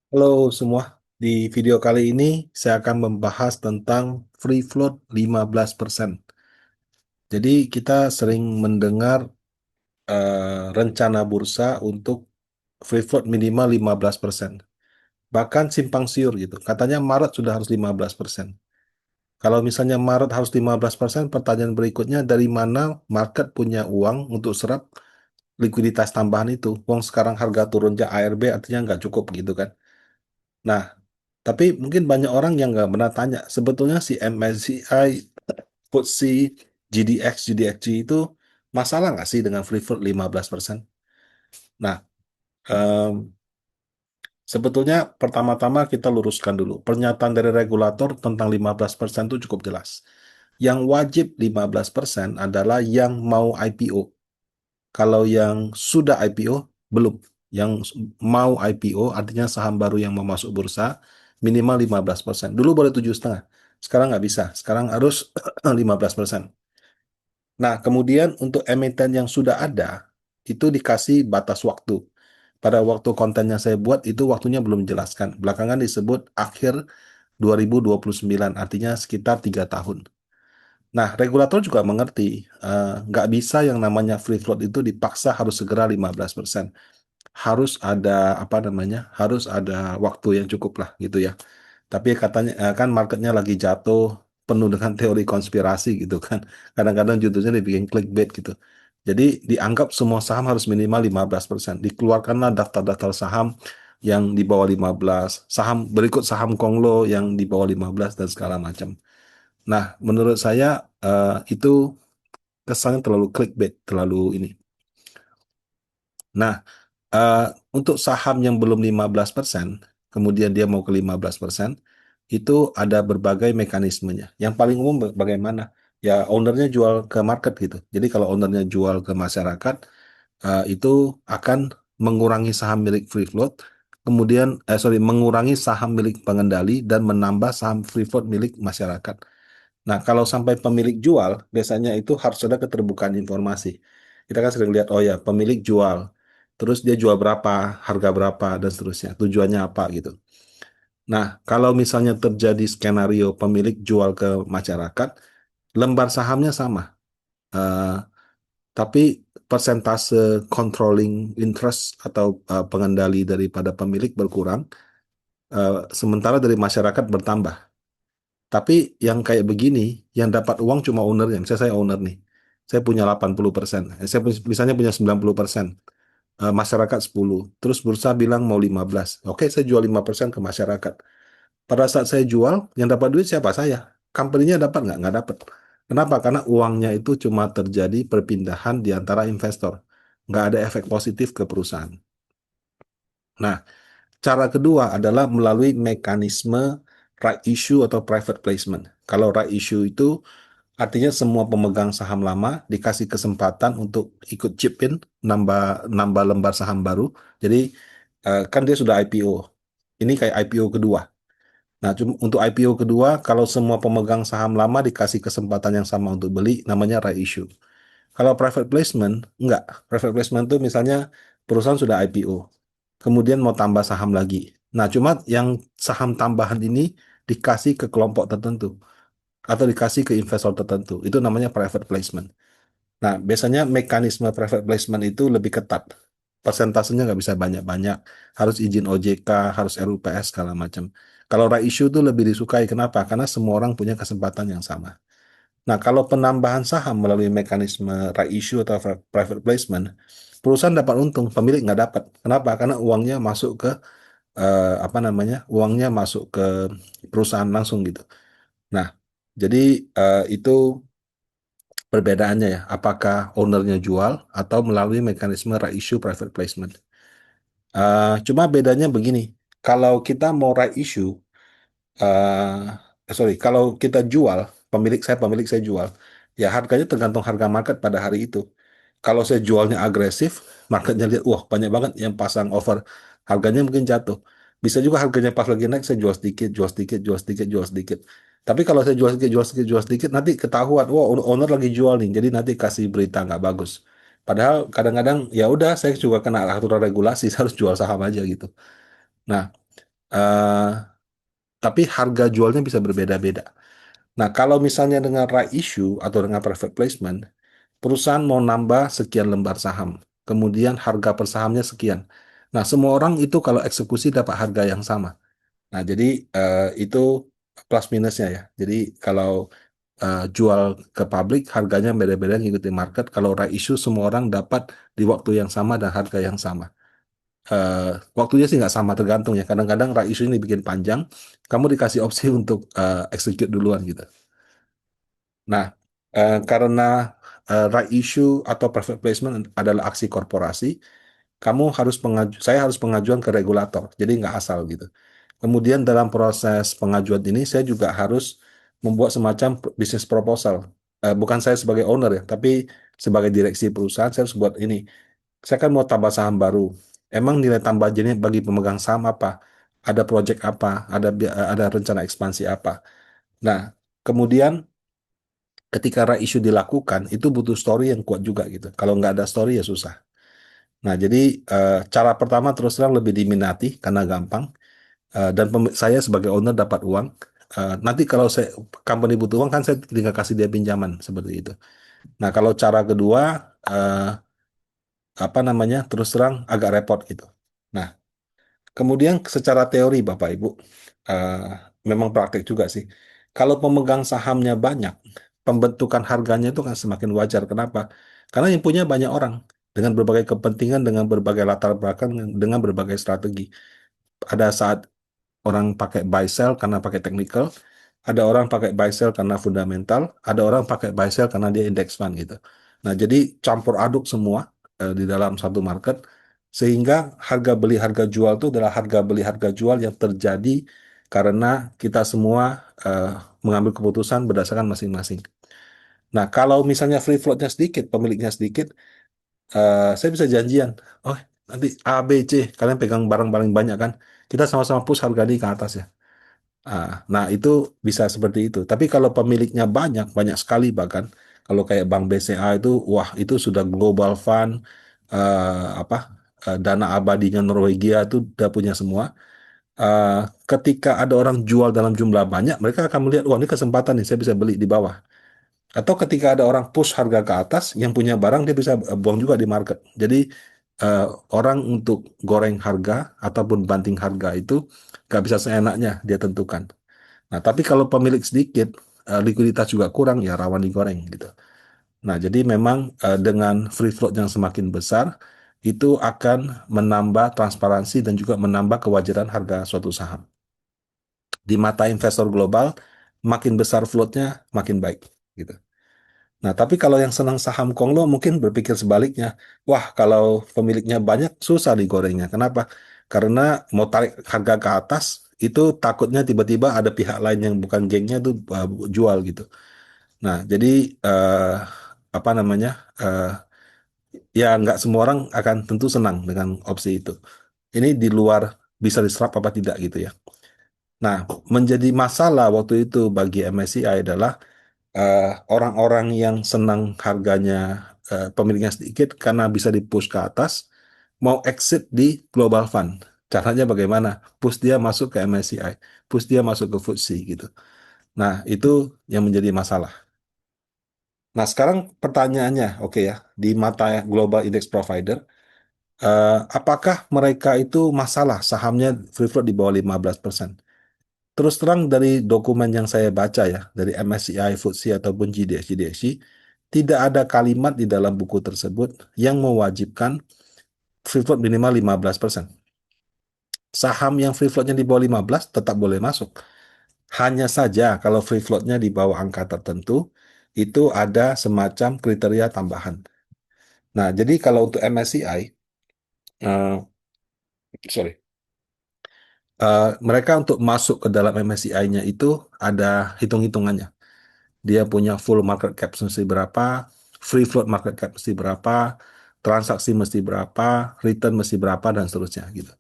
Halo semua, di video kali ini saya akan membahas tentang free float 15%. Jadi kita sering mendengar rencana bursa untuk free float minimal 15%. Bahkan simpang siur gitu. Katanya Maret sudah harus 15%. Kalau misalnya Maret harus 15%, pertanyaan berikutnya dari mana market punya uang untuk serap likuiditas tambahan itu? Uang sekarang harga turunnya ARB artinya nggak cukup gitu kan. Nah, tapi mungkin banyak orang yang nggak pernah tanya, sebetulnya si MSCI, FTSE, GDX, GDXG itu masalah nggak sih dengan free float 15%? Nah, em, sebetulnya pertama-tama kita luruskan dulu. Pernyataan dari regulator tentang 15% itu cukup jelas. Yang wajib 15% adalah yang mau IPO. Kalau yang sudah IPO, belum. Yang mau IPO, artinya saham baru yang mau masuk bursa, minimal 15%. Dulu boleh 7,5. Sekarang nggak bisa. Sekarang harus 15%. Nah, kemudian untuk emiten yang sudah ada, itu dikasih batas waktu. Pada waktu kontennya saya buat, itu waktunya belum dijelaskan. Belakangan disebut akhir 2029, artinya sekitar 3 tahun. Nah, regulator juga mengerti, nggak bisa yang namanya free float itu dipaksa harus segera 15%. Harus ada, apa namanya, harus ada waktu yang cukup lah gitu ya. Tapi katanya, kan marketnya lagi jatuh, penuh dengan teori konspirasi gitu kan. Kadang-kadang judulnya dibikin clickbait gitu. Jadi dianggap semua saham harus minimal 15%. Dikeluarkanlah daftar-daftar saham yang di bawah 15, saham berikut saham Konglo yang di bawah 15 dan segala macam. Nah, menurut saya itu kesannya terlalu clickbait, terlalu ini. Nah, eh, untuk saham yang belum 15%, kemudian dia mau ke 15%, itu ada berbagai mekanismenya. Yang paling umum bagaimana? Ya, ownernya jual ke market gitu. Jadi kalau ownernya jual ke masyarakat, itu akan mengurangi saham milik free float, kemudian, mengurangi saham milik pengendali dan menambah saham free float milik masyarakat. Nah, kalau sampai pemilik jual, biasanya itu harus ada keterbukaan informasi. Kita kan sering lihat, oh ya, pemilik jual, terus dia jual berapa, harga berapa, dan seterusnya. Tujuannya apa gitu. Nah, kalau misalnya terjadi skenario pemilik jual ke masyarakat, lembar sahamnya sama. Eh, tapi persentase controlling interest atau pengendali daripada pemilik berkurang, sementara dari masyarakat bertambah. Tapi yang kayak begini, yang dapat uang cuma ownernya. Misalnya saya owner nih, saya punya 80%. Misalnya punya 90%. Masyarakat 10. Terus bursa bilang mau 15. Oke, saya jual 5% ke masyarakat. Pada saat saya jual, yang dapat duit siapa? Saya. Company-nya dapat nggak? Nggak dapat. Kenapa? Karena uangnya itu cuma terjadi perpindahan di antara investor. Nggak ada efek positif ke perusahaan. Nah, cara kedua adalah melalui mekanisme right issue atau private placement. Kalau right issue itu artinya semua pemegang saham lama dikasih kesempatan untuk ikut chip in, nambah nambah lembar saham baru. Jadi kan dia sudah IPO. Ini kayak IPO kedua. Nah, untuk IPO kedua, kalau semua pemegang saham lama dikasih kesempatan yang sama untuk beli, namanya right issue. Kalau private placement, enggak. Private placement itu misalnya perusahaan sudah IPO, kemudian mau tambah saham lagi. Nah, cuma yang saham tambahan ini dikasih ke kelompok tertentu atau dikasih ke investor tertentu. Itu namanya private placement. Nah, biasanya mekanisme private placement itu lebih ketat. Persentasenya nggak bisa banyak-banyak. Harus izin OJK, harus RUPS, segala macam. Kalau right issue itu lebih disukai. Kenapa? Karena semua orang punya kesempatan yang sama. Nah, kalau penambahan saham melalui mekanisme right issue atau private placement, perusahaan dapat untung, pemilik nggak dapat. Kenapa? Karena uangnya masuk ke, apa namanya? Uangnya masuk ke perusahaan langsung gitu. Nah, jadi itu perbedaannya ya, apakah ownernya jual atau melalui mekanisme right issue private placement. Cuma bedanya begini, kalau kita mau right issue, kalau kita jual, pemilik saya jual, ya harganya tergantung harga market pada hari itu. Kalau saya jualnya agresif, marketnya lihat, wah banyak banget yang pasang over, harganya mungkin jatuh. Bisa juga harganya pas lagi naik, saya jual sedikit, jual sedikit, jual sedikit, jual sedikit. Tapi kalau saya jual sedikit, jual sedikit, jual sedikit, nanti ketahuan, wah owner lagi jual nih, jadi nanti kasih berita nggak bagus. Padahal kadang-kadang ya udah, saya juga kena aturan regulasi, saya harus jual saham aja gitu. Nah, Eh, tapi harga jualnya bisa berbeda-beda. Nah, kalau misalnya dengan right issue atau dengan private placement, perusahaan mau nambah sekian lembar saham, kemudian harga per sahamnya sekian. Nah, semua orang itu kalau eksekusi dapat harga yang sama. Nah, jadi itu plus minusnya ya. Jadi kalau jual ke publik harganya beda-beda ngikutin market. Kalau right issue semua orang dapat di waktu yang sama dan harga yang sama. Eh, Waktunya sih nggak sama tergantung ya. Kadang-kadang right issue ini bikin panjang, kamu dikasih opsi untuk execute duluan gitu. Nah, karena right issue atau private placement adalah aksi korporasi, saya harus pengajuan ke regulator, jadi nggak asal gitu. Kemudian dalam proses pengajuan ini, saya juga harus membuat semacam bisnis proposal. Bukan saya sebagai owner ya, tapi sebagai direksi perusahaan, saya harus buat ini. Saya kan mau tambah saham baru. Emang nilai tambah jadi bagi pemegang saham apa? Ada proyek apa? Ada rencana ekspansi apa? Nah, kemudian ketika right issue dilakukan, itu butuh story yang kuat juga gitu. Kalau nggak ada story ya susah. Nah, jadi cara pertama terus terang lebih diminati karena gampang. Dan saya sebagai owner dapat uang. Nanti kalau company butuh uang kan saya tinggal kasih dia pinjaman seperti itu. Nah, kalau cara kedua eh, apa namanya terus terang agak repot gitu. Nah, kemudian secara teori Bapak Ibu eh, memang praktek juga sih. Kalau pemegang sahamnya banyak, pembentukan harganya itu kan semakin wajar. Kenapa? Karena yang punya banyak orang dengan berbagai kepentingan, dengan berbagai latar belakang, dengan berbagai strategi. Ada saat orang pakai buy sell karena pakai technical, ada orang pakai buy sell karena fundamental, ada orang pakai buy sell karena dia index fund gitu. Nah, jadi campur aduk semua di dalam satu market sehingga harga beli harga jual itu adalah harga beli harga jual yang terjadi karena kita semua eh, mengambil keputusan berdasarkan masing-masing. Nah, kalau misalnya free floatnya sedikit, pemiliknya sedikit, saya bisa janjian. Oh, nanti A, B, C, kalian pegang barang paling banyak kan? Kita sama-sama push harga di ke atas ya. Nah, itu bisa seperti itu. Tapi kalau pemiliknya banyak, banyak sekali bahkan, kalau kayak Bank BCA itu, wah itu sudah global fund, apa dana abadinya Norwegia itu udah punya semua. Eh, Ketika ada orang jual dalam jumlah banyak, mereka akan melihat, wah ini kesempatan nih, saya bisa beli di bawah. Atau ketika ada orang push harga ke atas, yang punya barang dia bisa buang juga di market. Jadi eh, orang untuk goreng harga ataupun banting harga itu nggak bisa seenaknya dia tentukan. Nah, tapi kalau pemilik sedikit, likuiditas juga kurang, ya rawan digoreng gitu. Nah, jadi memang dengan free float yang semakin besar, itu akan menambah transparansi dan juga menambah kewajaran harga suatu saham. Di mata investor global, makin besar floatnya, makin baik. Gitu. Nah, tapi kalau yang senang saham Konglo mungkin berpikir sebaliknya. Wah, kalau pemiliknya banyak, susah digorengnya. Kenapa? Karena mau tarik harga ke atas, itu takutnya tiba-tiba ada pihak lain yang bukan gengnya tuh jual gitu. Nah, jadi eh, apa namanya? eh, Ya nggak semua orang akan tentu senang dengan opsi itu. Ini di luar bisa diserap apa tidak gitu ya. Nah, menjadi masalah waktu itu bagi MSCI adalah eh, orang-orang yang senang harganya pemiliknya sedikit karena bisa di-push ke atas, mau exit di Global Fund. Caranya bagaimana? Push dia masuk ke MSCI, push dia masuk ke FTSE gitu. Nah, itu yang menjadi masalah. Nah, sekarang pertanyaannya, oke ya, di mata Global Index Provider, apakah mereka itu masalah sahamnya free float di bawah 15%? Terus terang dari dokumen yang saya baca ya, dari MSCI, FTSE ataupun GDX, tidak ada kalimat di dalam buku tersebut yang mewajibkan free float minimal 15%. Saham yang free floatnya di bawah 15 tetap boleh masuk. Hanya saja kalau free floatnya di bawah angka tertentu, itu ada semacam kriteria tambahan. Nah, jadi kalau untuk MSCI, sorry, mereka untuk masuk ke dalam MSCI-nya itu ada hitung-hitungannya. Dia punya full market cap mesti berapa, free float market cap mesti berapa, transaksi mesti berapa, return mesti berapa, dan seterusnya gitu.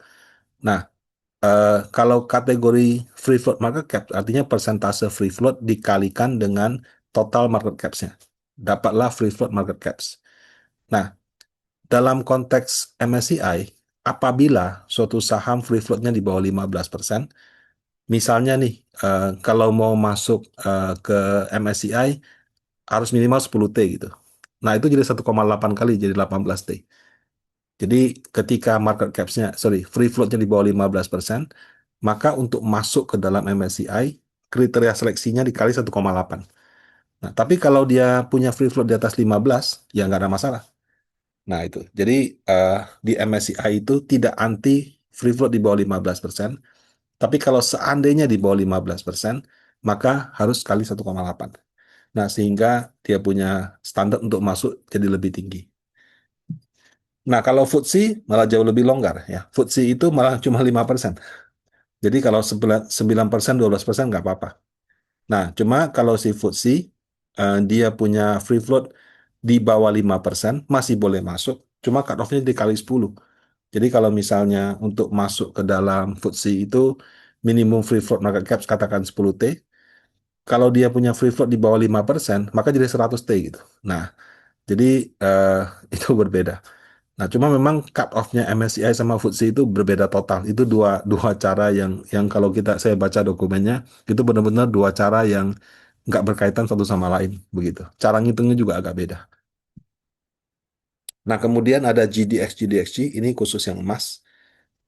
Nah, kalau kategori free float market cap, artinya persentase free float dikalikan dengan total market caps-nya. Dapatlah free float market caps. Nah, dalam konteks MSCI, apabila suatu saham free floatnya di bawah 15%, misalnya nih, kalau mau masuk ke MSCI harus minimal 10 T gitu. Nah, itu jadi 1,8 kali, jadi 18 T. Jadi ketika market capsnya, sorry, free floatnya di bawah 15%, maka untuk masuk ke dalam MSCI, kriteria seleksinya dikali 1,8. Nah, tapi kalau dia punya free float di atas 15, ya nggak ada masalah. Nah, itu. Jadi eh, di MSCI itu tidak anti free float di bawah 15%, tapi kalau seandainya di bawah 15%, maka harus kali 1,8. Nah, sehingga dia punya standar untuk masuk jadi lebih tinggi. Nah, kalau FTSE malah jauh lebih longgar ya. FTSE itu malah cuma 5%. Jadi kalau 9%, 12% nggak apa-apa. Nah, cuma kalau si FTSE dia punya free float di bawah 5% masih boleh masuk. Cuma cut off-nya dikali 10. Jadi kalau misalnya untuk masuk ke dalam FTSE itu minimum free float market cap katakan 10 T. Kalau dia punya free float di bawah 5%, maka jadi 100 T gitu. Nah, jadi eh, itu berbeda. Nah, cuma memang cut off-nya MSCI sama FTSE itu berbeda total. Itu dua dua cara yang kalau saya baca dokumennya itu benar-benar dua cara yang nggak berkaitan satu sama lain begitu. Cara ngitungnya juga agak beda. Nah, kemudian ada GDX ini khusus yang emas.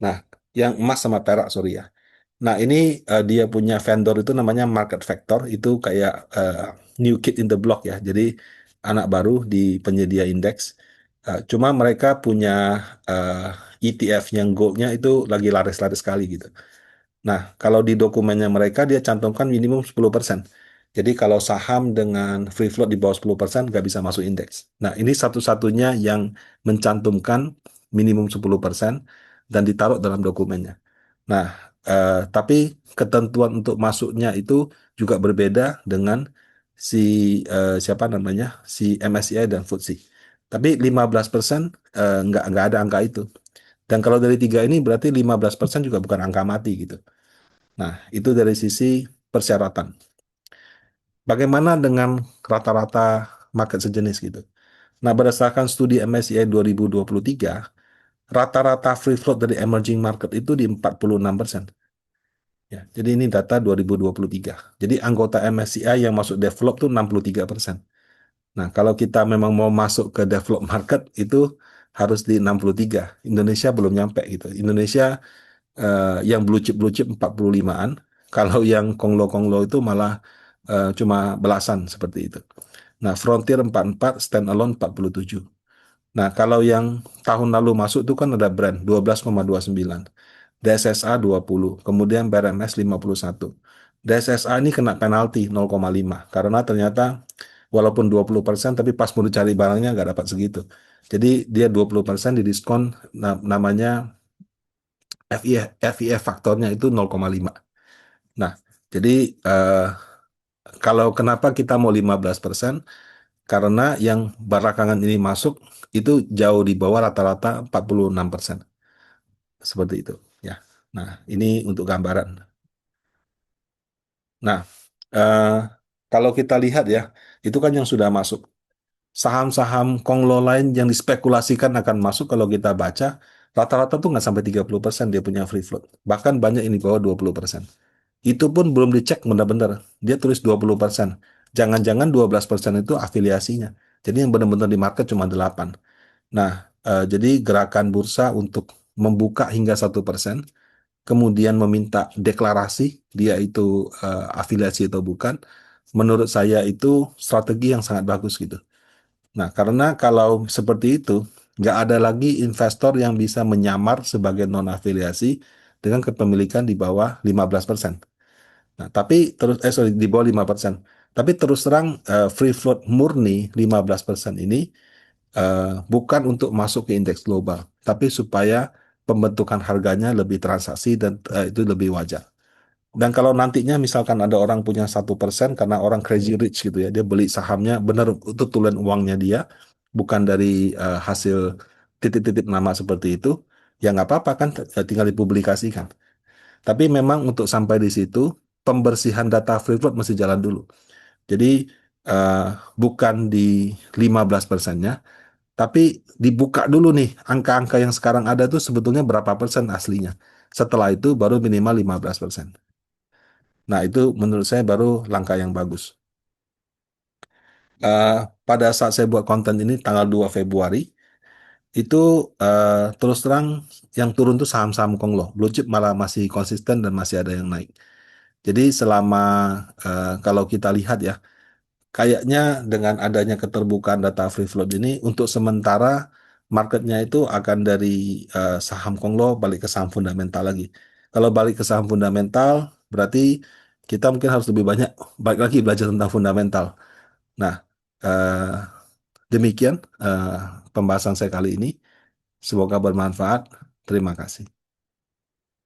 Nah, yang emas sama perak, sorry ya. Nah, ini dia punya vendor itu namanya Market Factor, itu kayak new kid in the block ya. Jadi anak baru di penyedia indeks. Cuma mereka punya eh, ETF yang goldnya itu lagi laris-laris sekali gitu. Nah, kalau di dokumennya mereka dia cantumkan minimum 10%. Jadi kalau saham dengan free float di bawah 10% nggak bisa masuk indeks. Nah, ini satu-satunya yang mencantumkan minimum 10% dan ditaruh dalam dokumennya. Nah, tapi ketentuan untuk masuknya itu juga berbeda dengan si siapa namanya si MSCI dan FTSE. Tapi 15% nggak ada angka itu. Dan kalau dari tiga ini berarti 15% juga bukan angka mati gitu. Nah, itu dari sisi persyaratan. Bagaimana dengan rata-rata market sejenis gitu? Nah, berdasarkan studi MSCI 2023, rata-rata free float dari emerging market itu di 46%. Ya, jadi ini data 2023. Jadi anggota MSCI yang masuk develop tuh 63%. Nah, kalau kita memang mau masuk ke develop market itu harus di 63. Indonesia belum nyampe gitu. Indonesia yang blue chip 45-an. Kalau yang konglo-konglo itu malah cuma belasan seperti itu. Nah, Frontier 44, Standalone 47. Nah, kalau yang tahun lalu masuk itu kan ada brand 12,29. DSSA 20, kemudian BRMS 51. DSSA ini kena penalti 0,5 karena ternyata walaupun 20% tapi pas mau dicari barangnya nggak dapat segitu. Jadi dia 20% didiskon namanya FIF faktornya itu 0,5. Nah, jadi eh, kalau kenapa kita mau 15%? Karena yang belakangan ini masuk itu jauh di bawah rata-rata 46%. Seperti itu, ya. Nah, ini untuk gambaran. Nah, eh, kalau kita lihat ya, itu kan yang sudah masuk. Saham-saham konglo lain yang dispekulasikan akan masuk kalau kita baca, rata-rata tuh nggak sampai 30% dia punya free float. Bahkan banyak ini bawah 20%. Itu pun belum dicek benar-benar. Dia tulis 20%. Jangan-jangan 12% itu afiliasinya. Jadi yang benar-benar di market cuma 8. Nah, jadi gerakan bursa untuk membuka hingga 1%, kemudian meminta deklarasi dia itu afiliasi atau bukan, menurut saya itu strategi yang sangat bagus gitu. Nah, karena kalau seperti itu, nggak ada lagi investor yang bisa menyamar sebagai non-afiliasi dengan kepemilikan di bawah 15%. Nah, tapi sorry, di bawah 5%. Tapi terus terang free float murni 15% ini bukan untuk masuk ke indeks global, tapi supaya pembentukan harganya lebih transaksi dan itu lebih wajar. Dan kalau nantinya misalkan ada orang punya 1% karena orang crazy rich gitu ya, dia beli sahamnya benar itu tulen uangnya dia, bukan dari hasil titip-titip nama seperti itu, ya nggak apa-apa kan, tinggal dipublikasikan. Tapi memang untuk sampai di situ, pembersihan data free float mesti jalan dulu. Jadi eh, bukan di 15%-nya, Tapi dibuka dulu nih, angka-angka yang sekarang ada tuh sebetulnya berapa persen aslinya. Setelah itu baru minimal 15%. Nah, itu menurut saya baru langkah yang bagus. Eh, Pada saat saya buat konten ini tanggal 2 Februari, itu terus terang yang turun tuh saham-saham Konglo. Blue chip malah masih konsisten dan masih ada yang naik. Jadi selama kalau kita lihat ya, kayaknya dengan adanya keterbukaan data free float ini untuk sementara marketnya itu akan dari saham Konglo balik ke saham fundamental lagi. Kalau balik ke saham fundamental berarti kita mungkin harus lebih banyak balik lagi belajar tentang fundamental. Nah, eh, demikian pembahasan saya kali ini. Semoga bermanfaat. Terima kasih.